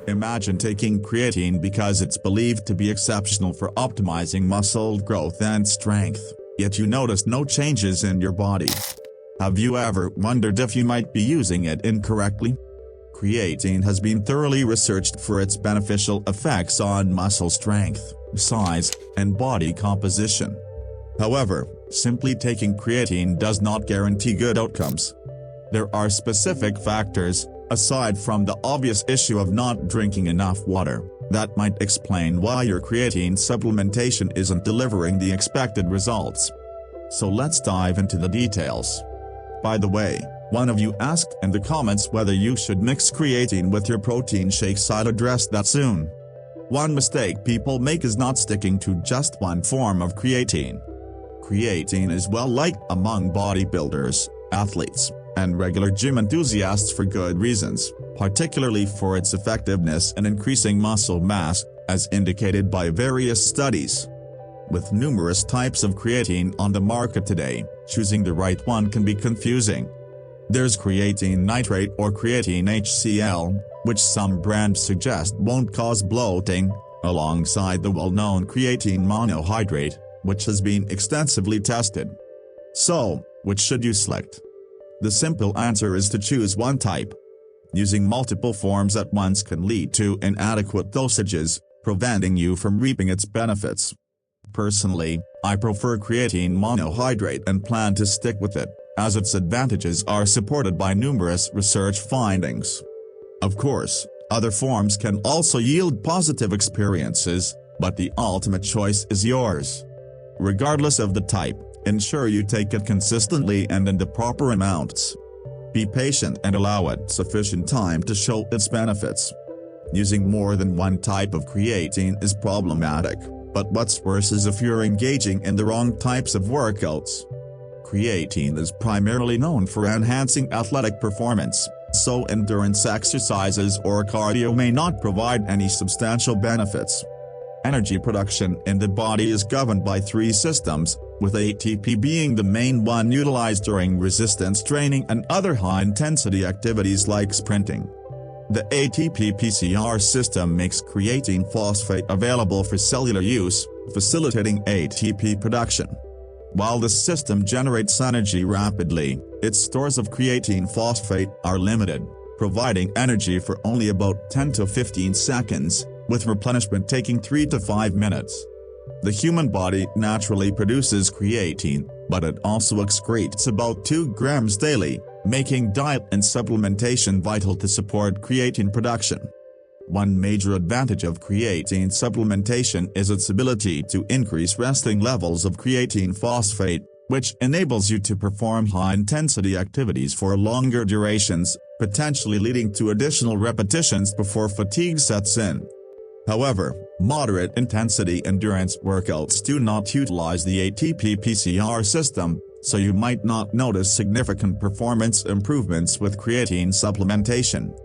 Imagine taking creatine because it's believed to be exceptional for optimizing muscle growth and strength, yet you notice no changes in your body. Have you ever wondered if you might be using it incorrectly? Creatine has been thoroughly researched for its beneficial effects on muscle strength, size, and body composition. However, simply taking creatine does not guarantee good outcomes. There are specific factors, aside from the obvious issue of not drinking enough water, that might explain why your creatine supplementation isn't delivering the expected results. So let's dive into the details. By the way, one of you asked in the comments whether you should mix creatine with your protein shakes. I'll address that soon. One mistake people make is not sticking to just one form of creatine. Creatine is well liked among bodybuilders, athletes, and regular gym enthusiasts for good reasons, particularly for its effectiveness in increasing muscle mass, as indicated by various studies. With numerous types of creatine on the market today, choosing the right one can be confusing. There's creatine nitrate or creatine HCl, which some brands suggest won't cause bloating, alongside the well-known creatine monohydrate, which has been extensively tested. So, which should you select? The simple answer is to choose one type. Using multiple forms at once can lead to inadequate dosages, preventing you from reaping its benefits. Personally, I prefer creatine monohydrate and plan to stick with it, as its advantages are supported by numerous research findings. Of course, other forms can also yield positive experiences, but the ultimate choice is yours. Regardless of the type, ensure you take it consistently and in the proper amounts. Be patient and allow it sufficient time to show its benefits. Using more than one type of creatine is problematic, but what's worse is if you're engaging in the wrong types of workouts. Creatine is primarily known for enhancing athletic performance, so endurance exercises or cardio may not provide any substantial benefits. Energy production in the body is governed by three systems, with ATP being the main one utilized during resistance training and other high-intensity activities like sprinting. The ATP-PCR system makes creatine phosphate available for cellular use, facilitating ATP production. While the system generates energy rapidly, its stores of creatine phosphate are limited, providing energy for only about 10 to 15 seconds, with replenishment taking 3 to 5 minutes. The human body naturally produces creatine, but it also excretes about 2 grams daily, making diet and supplementation vital to support creatine production. One major advantage of creatine supplementation is its ability to increase resting levels of creatine phosphate, which enables you to perform high-intensity activities for longer durations, potentially leading to additional repetitions before fatigue sets in. However, moderate-intensity endurance workouts do not utilize the ATP-PCR system, so you might not notice significant performance improvements with creatine supplementation.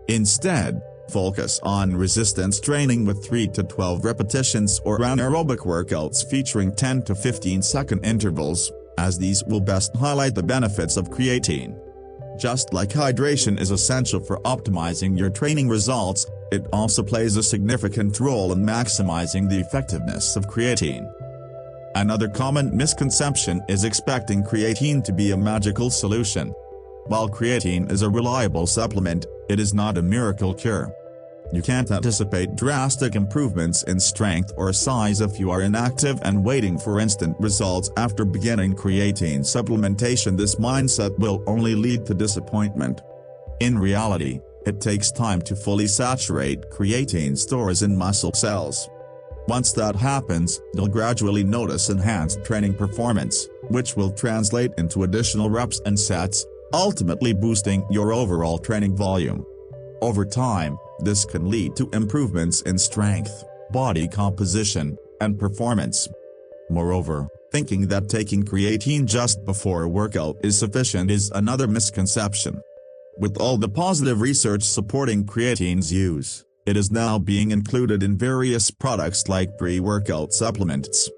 Instead, focus on resistance training with 3 to 12 repetitions or anaerobic workouts featuring 10 to 15-second intervals, as these will best highlight the benefits of creatine. Just like hydration is essential for optimizing your training results, it also plays a significant role in maximizing the effectiveness of creatine. Another common misconception is expecting creatine to be a magical solution. While creatine is a reliable supplement, it is not a miracle cure. You can't anticipate drastic improvements in strength or size if you are inactive and waiting for instant results after beginning creatine supplementation. This mindset will only lead to disappointment. In reality, it takes time to fully saturate creatine stores in muscle cells. Once that happens, you'll gradually notice enhanced training performance, which will translate into additional reps and sets, ultimately boosting your overall training volume. Over time, this can lead to improvements in strength, body composition, and performance. Moreover, thinking that taking creatine just before a workout is sufficient is another misconception. With all the positive research supporting creatine's use, it is now being included in various products like pre-workout supplements.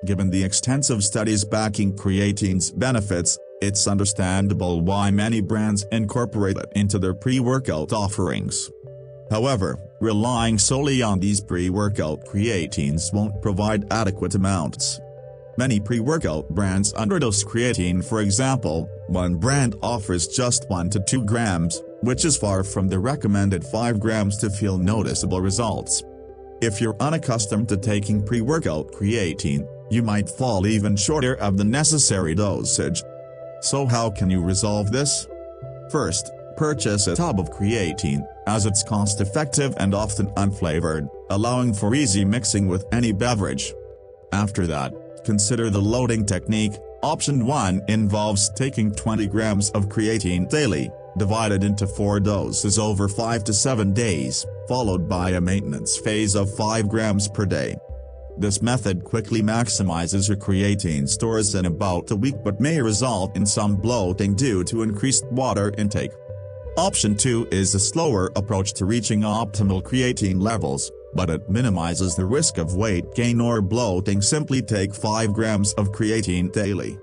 Given the extensive studies backing creatine's benefits, it's understandable why many brands incorporate it into their pre-workout offerings. However, relying solely on these pre-workout creatines won't provide adequate amounts. Many pre-workout brands underdose creatine. For example, one brand offers just 1 to 2 grams, which is far from the recommended 5 grams to feel noticeable results. If you're unaccustomed to taking pre-workout creatine, you might fall even shorter of the necessary dosage. So how can you resolve this? First, purchase a tub of creatine, as it's cost-effective and often unflavored, allowing for easy mixing with any beverage. After that, consider the loading technique. Option 1 involves taking 20 grams of creatine daily, divided into 4 doses over 5 to 7 days, followed by a maintenance phase of 5 grams per day. This method quickly maximizes your creatine stores in about a week but may result in some bloating due to increased water intake. Option 2 is a slower approach to reaching optimal creatine levels, but it minimizes the risk of weight gain or bloating. Simply take 5 grams of creatine daily.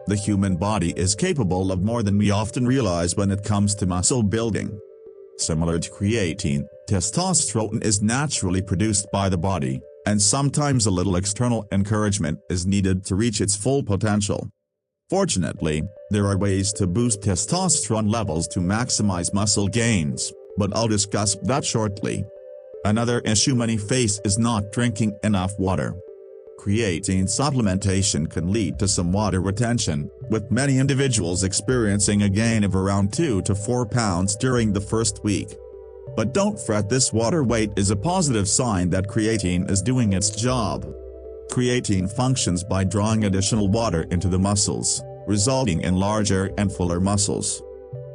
The human body is capable of more than we often realize when it comes to muscle building. Similar to creatine, testosterone is naturally produced by the body, and sometimes a little external encouragement is needed to reach its full potential. Fortunately, there are ways to boost testosterone levels to maximize muscle gains, but I'll discuss that shortly. Another issue many face is not drinking enough water. Creatine supplementation can lead to some water retention, with many individuals experiencing a gain of around 2 to 4 pounds during the first week. But don't fret, this water weight is a positive sign that creatine is doing its job. Creatine functions by drawing additional water into the muscles, resulting in larger and fuller muscles.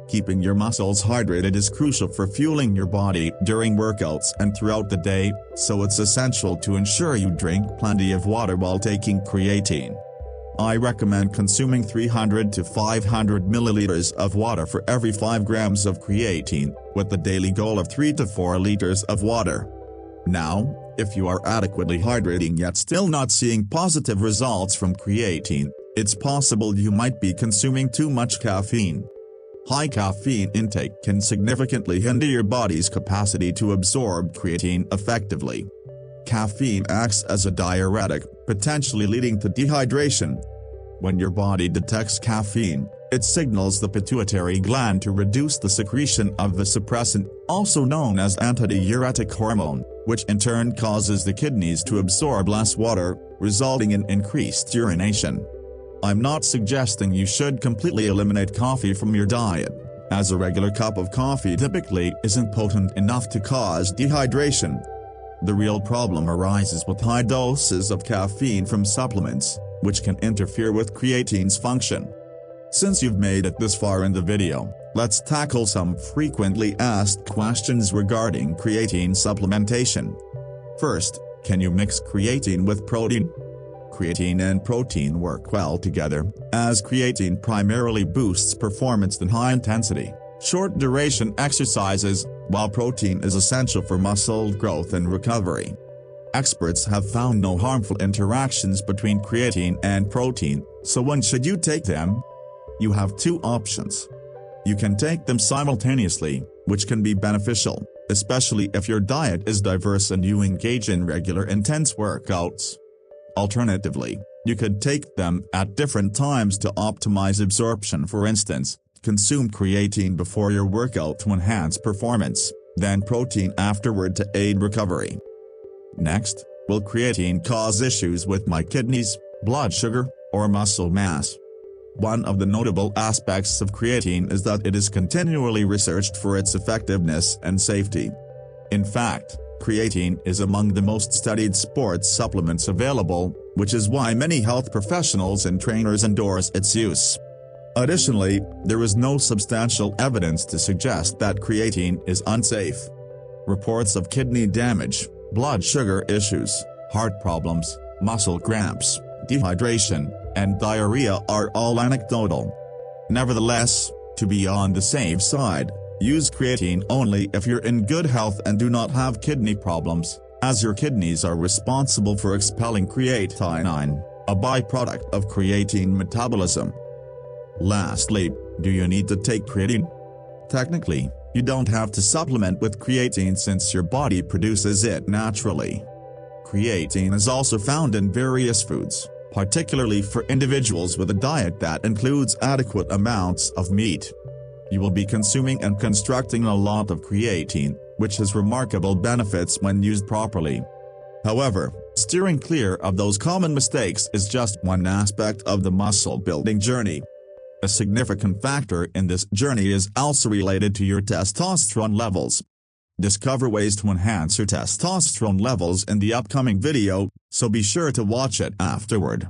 Keeping your muscles hydrated is crucial for fueling your body during workouts and throughout the day, so it's essential to ensure you drink plenty of water while taking creatine. I recommend consuming 300 to 500 milliliters of water for every 5 grams of creatine, with the daily goal of 3 to 4 liters of water. Now, if you are adequately hydrating yet still not seeing positive results from creatine, it's possible you might be consuming too much caffeine. High caffeine intake can significantly hinder your body's capacity to absorb creatine effectively. Caffeine acts as a diuretic, potentially leading to dehydration. When your body detects caffeine, it signals the pituitary gland to reduce the secretion of the suppressant, also known as antidiuretic hormone, which in turn causes the kidneys to absorb less water, resulting in increased urination. I'm not suggesting you should completely eliminate coffee from your diet, as a regular cup of coffee typically isn't potent enough to cause dehydration. The real problem arises with high doses of caffeine from supplements, which can interfere with creatine's function. Since you've made it this far in the video, let's tackle some frequently asked questions regarding creatine supplementation. First, can you mix creatine with protein? Creatine and protein work well together, as creatine primarily boosts performance in high-intensity, short-duration exercises, while protein is essential for muscle growth and recovery. Experts have found no harmful interactions between creatine and protein, so when should you take them? You have 2 options. You can take them simultaneously, which can be beneficial, especially if your diet is diverse and you engage in regular intense workouts. Alternatively, you could take them at different times to optimize absorption. For instance, consume creatine before your workout to enhance performance, then protein afterward to aid recovery. Next, will creatine cause issues with my kidneys, blood sugar, or muscle mass? One of the notable aspects of creatine is that it is continually researched for its effectiveness and safety. In fact, creatine is among the most studied sports supplements available, which is why many health professionals and trainers endorse its use. Additionally, there is no substantial evidence to suggest that creatine is unsafe. Reports of kidney damage, blood sugar issues, heart problems, muscle cramps, dehydration, and diarrhea are all anecdotal. Nevertheless, to be on the safe side, use creatine only if you're in good health and do not have kidney problems, as your kidneys are responsible for expelling creatinine, a byproduct of creatine metabolism. Lastly, do you need to take creatine? Technically, You don't have to supplement with creatine since your body produces it naturally. Creatine is also found in various foods, particularly for individuals with a diet that includes adequate amounts of meat. You will be consuming and constructing a lot of creatine, which has remarkable benefits when used properly. However, steering clear of those common mistakes is just one aspect of the muscle building journey. A significant factor in this journey is also related to your testosterone levels. Discover ways to enhance your testosterone levels in the upcoming video, so be sure to watch it afterward.